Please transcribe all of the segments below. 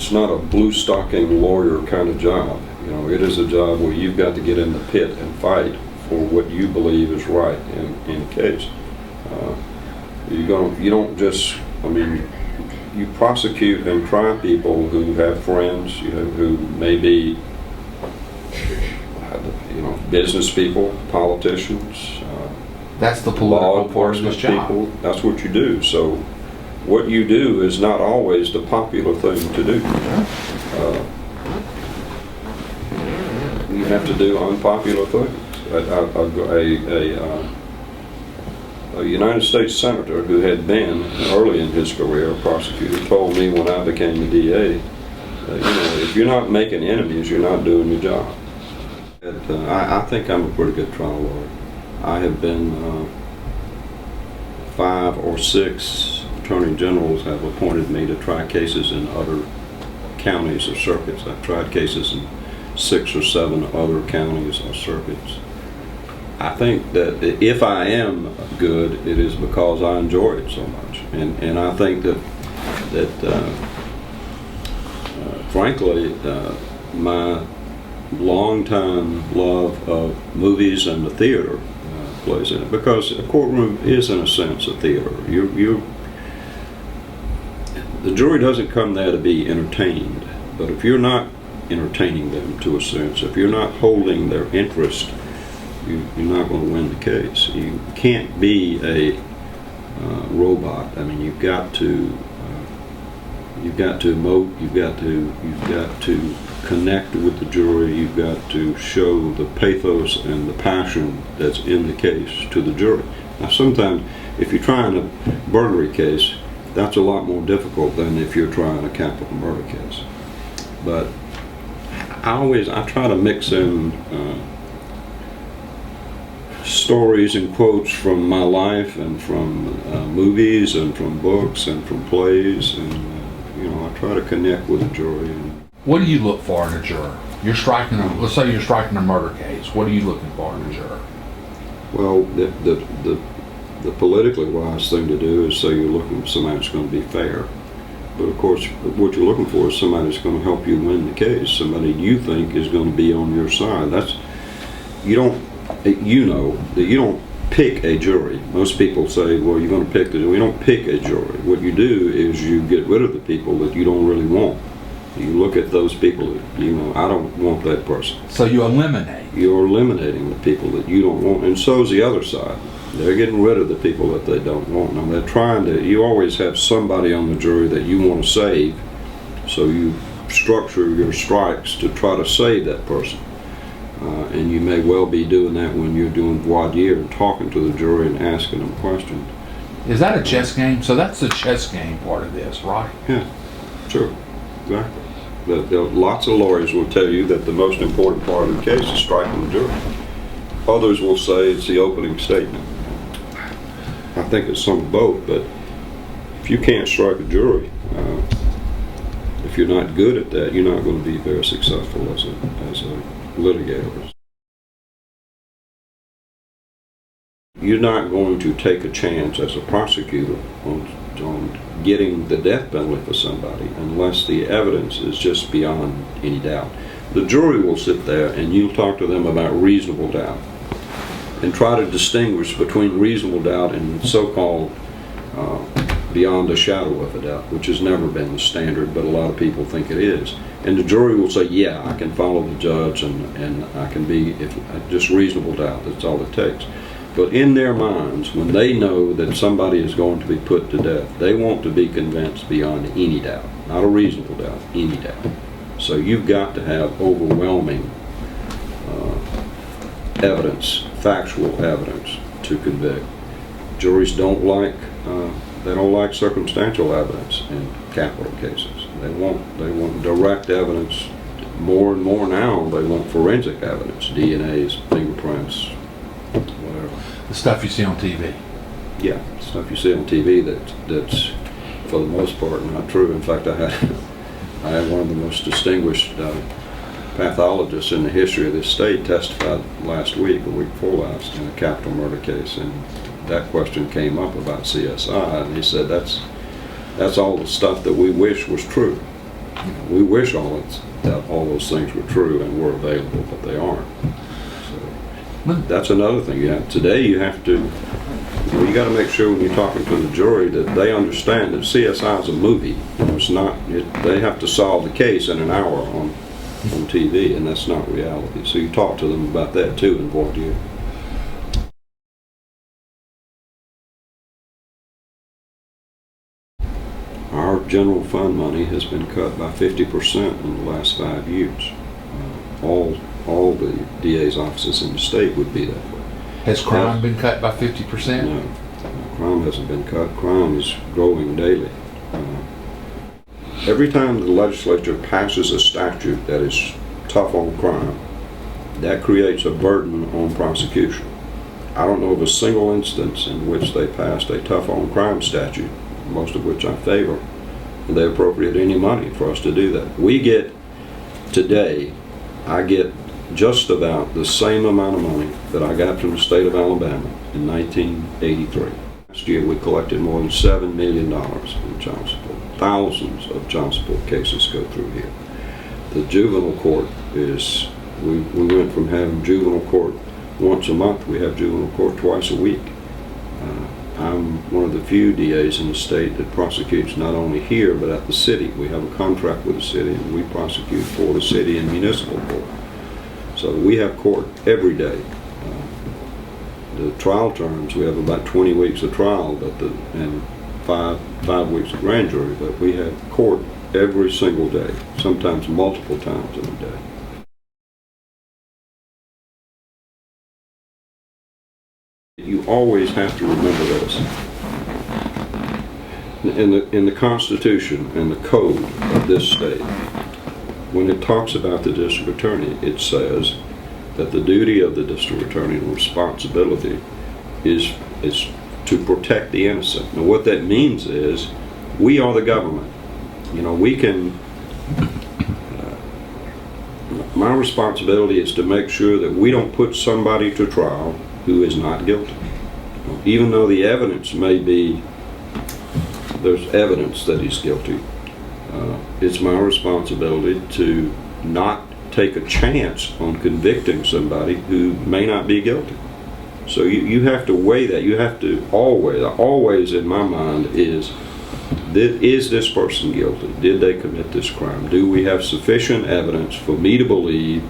it's not a blue stocking lawyer kind of job. You know, it is a job where you've got to get in the pit and fight for what you believe is right in a case. You don't just, I mean, you prosecute and try people who have friends, you know, who may be, you know, business people, politicians. That's the political part of this job. People. That's what you do. So what you do is not always the popular thing to do. You have to do unpopular things. A United States senator who had been early in his career a prosecutor told me when I became a DA that, you know, if you're not making enemies, you're not doing your job. I think I'm a pretty good trial lawyer. I have been 5 or 6 attorney generals have appointed me to try cases in other counties or circuits. I've tried cases in 6 or 7 other counties or circuits. I think that if I am good, it is because I enjoy it so much, and I think that frankly, my long-time love of movies and the theater plays in it, because a courtroom is, in a sense, a theater. The jury doesn't come there to be entertained, but if you're not entertaining them, to a sense, if you're not holding their interest, you're not going to win the case. You can't be a robot. I mean, you've got to emote. You've got to connect with the jury. You've got to show the pathos and the passion that's in the case to the jury. Now, sometimes if you're trying a burglary case, that's a lot more difficult than if you're trying a capital murder case. But I try to mix in stories and quotes from my life and from movies and from books and from plays, and you know, I try to connect with the jury. What do you look for in a juror? Let's say you're striking a murder case. What are you looking for in a juror? Well, the politically wise thing to do is say you're looking for somebody that's going to be fair. But of course, what you're looking for is somebody that's going to help you win the case. Somebody you think is going to be on your side. You don't pick a jury. Most people say, well, you're going to pick the jury. We don't pick a jury. What you do is you get rid of the people that you don't really want. You look at those people that, you know, I don't want that person. So you eliminate. You're eliminating the people that you don't want, and so's the other side. They're getting rid of the people that they don't want. Now they're trying to, you always have somebody on the jury that you want to save, so you structure your strikes to try to save that person. And you may well be doing that when you're doing voir dire and talking to the jury and asking them questions. Is that a chess game? So that's the chess game part of this, right? Yeah, sure, exactly. Lots of lawyers will tell you that the most important part of the case is striking the jury. Others will say it's the opening statement. I think it's some of both, but if you can't strike a jury, if you're not good at that, you're not going to be very successful as a litigator. You're not going to take a chance as a prosecutor on getting the death penalty for somebody unless the evidence is just beyond any doubt. The jury will sit there and you'll talk to them about reasonable doubt and try to distinguish between reasonable doubt and so-called beyond a shadow of a doubt, which has never been the standard, but a lot of people think it is. And the jury will say, yeah, I can follow the judge and I can be, if just reasonable doubt, that's all it takes. But in their minds, when they know that somebody is going to be put to death, they want to be convinced beyond any doubt, not a reasonable doubt, any doubt. So you've got to have overwhelming evidence, factual evidence to convict. Juries don't like circumstantial evidence in capital cases. They want direct evidence. More and more now, they want forensic evidence, DNAs, fingerprints, whatever. The stuff you see on TV. Yeah, stuff you see on TV that's for the most part not true. In fact, I had one of the most distinguished pathologists in the history of this state testified last week, or week before last, in a capital murder case, and that question came up about CSI, and he said that's all the stuff that we wish was true. We wish that all those things were true and were available, but they aren't. So that's another thing. Today you have to. You got to make sure when you're talking to the jury that they understand that CSI is a movie. It's not. They have to solve the case in an hour on TV, and that's not reality. So you talk to them about that too in voir dire. Our general fund money has been cut by 50% in the last 5 years. All the DA's offices in the state would be that way. Has crime been cut by 50%? No, crime hasn't been cut. Crime is growing daily. Every time the legislature passes a statute that is tough on crime, that creates a burden on prosecution. I don't know of a single instance in which they passed a tough on crime statute, most of which I favor, and they appropriate any money for us to do that. I get just about the same amount of money that I got from the state of Alabama in 1983. Last year we collected more than $7 million in child support. Thousands of child support cases go through here. The juvenile court is, we went from having juvenile court once a month, we have juvenile court twice a week. I'm one of the few DAs in the state that prosecutes not only here but at the city. We have a contract with the city and we prosecute for the city in municipal court. So we have court every day. The trial terms, we have about 20 weeks of trial and five weeks of grand jury, but we have court every single day, sometimes multiple times in a day. You always have to remember this. In the Constitution and the code of this state, when it talks about the district attorney, it says that the duty of the district attorney and responsibility is to protect the innocent. Now what that means is we are the government. We can, my responsibility is to make sure that we don't put somebody to trial who is not guilty. Even though the evidence may be, there's evidence that he's guilty, it's my responsibility to not take a chance on convicting somebody who may not be guilty. So you have to weigh that. You have to always in my mind is this person guilty? Did they commit this crime? Do we have sufficient evidence for me to believe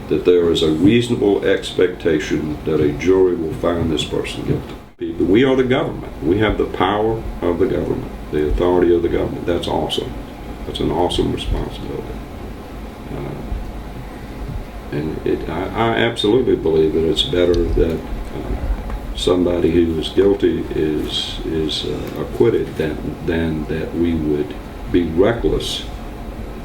that there is a reasonable expectation that a jury will find this person guilty? We are the government. We have the power of the government, the authority of the government. That's awesome. That's an awesome responsibility. I absolutely believe that it's better that somebody who is guilty is acquitted than that we would be reckless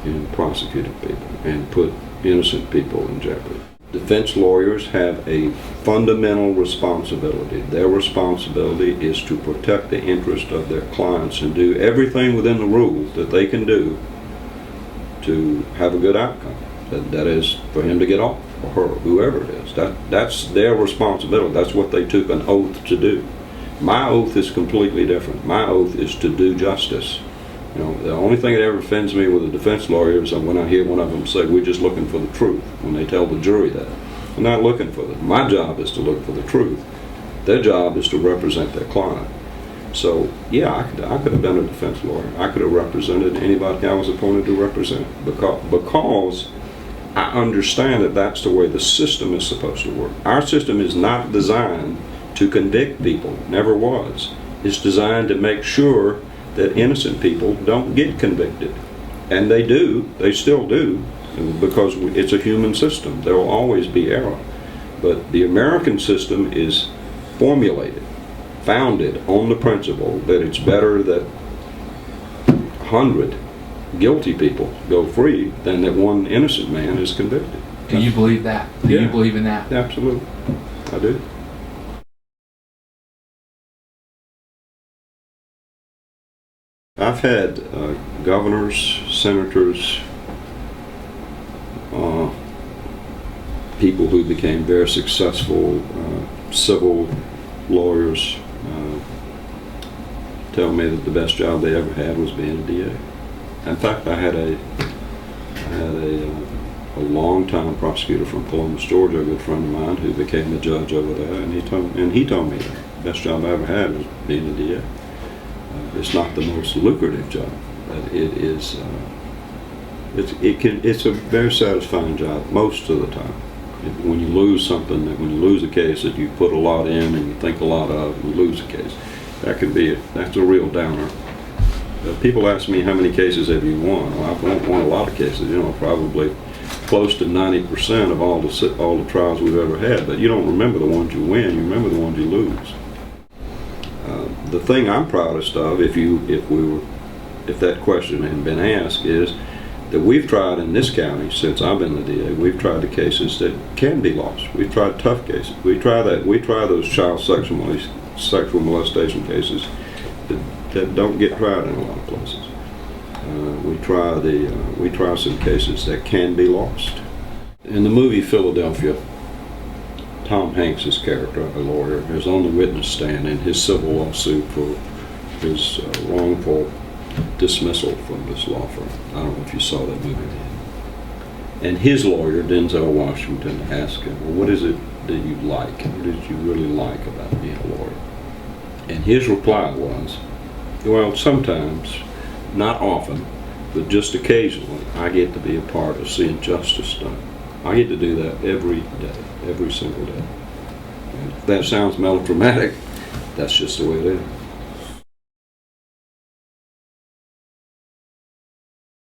in prosecuting people and put innocent people in jeopardy. Defense lawyers have a fundamental responsibility. Their responsibility is to protect the interest of their clients and do everything within the rules that they can do to have a good outcome. That is for him to get off, or her, whoever it is. That's their responsibility. That's what they took an oath to do. My oath is completely different. My oath is to do justice. The only thing that ever offends me with a defense lawyer is when I hear one of them say, we're just looking for the truth, when they tell the jury that. They're not looking for it. My job is to look for the truth. Their job is to represent their client. So, yeah, I could have been a defense lawyer. I could have represented anybody I was appointed to represent because I understand that that's the way the system is supposed to work. Our system is not designed to convict people, never was. It's designed to make sure that innocent people don't get convicted. And they do, they still do, because it's a human system. There will always be error. But the American system is founded on the principle that it's better that 100 guilty people go free than that one innocent man is convicted. Do you believe that? Do you believe in that? Absolutely. I do. I've had governors, senators, people who became very successful civil lawyers tell me that the best job they ever had was being a DA. In fact, I had had a long-time prosecutor from Columbus, Georgia, a good friend of mine, who became a judge over there, and he told me the best job I ever had was being a DA. It's not the most lucrative job, but it is. It's a very satisfying job most of the time. When you lose something, when you lose a case that you put a lot in and you think a lot of, and you lose a case, that's a real downer. People ask me, how many cases have you won? Well, I've won a lot of cases, probably close to 90% of all the trials we've ever had, but you don't remember the ones you win, you remember the ones you lose. The thing I'm proudest of, if that question had been asked, is that we've tried in this county, since I've been the DA, we've tried the cases that can be lost. We've tried tough cases. We try those child sexual molestation cases that don't get tried in a lot of places. We try some cases that can be lost. In the movie Philadelphia, Tom Hanks' character, a lawyer, is on the witness stand in his civil lawsuit for his wrongful dismissal from this law firm. I don't know if you saw that movie. And his lawyer, Denzel Washington, asked him, well, what is it that you like? What did you really like about being a lawyer? And his reply was, well, sometimes, not often, but just occasionally, I get to be a part of seeing justice done. I get to do that every day, every single day. And if that sounds melodramatic, that's just the way it is.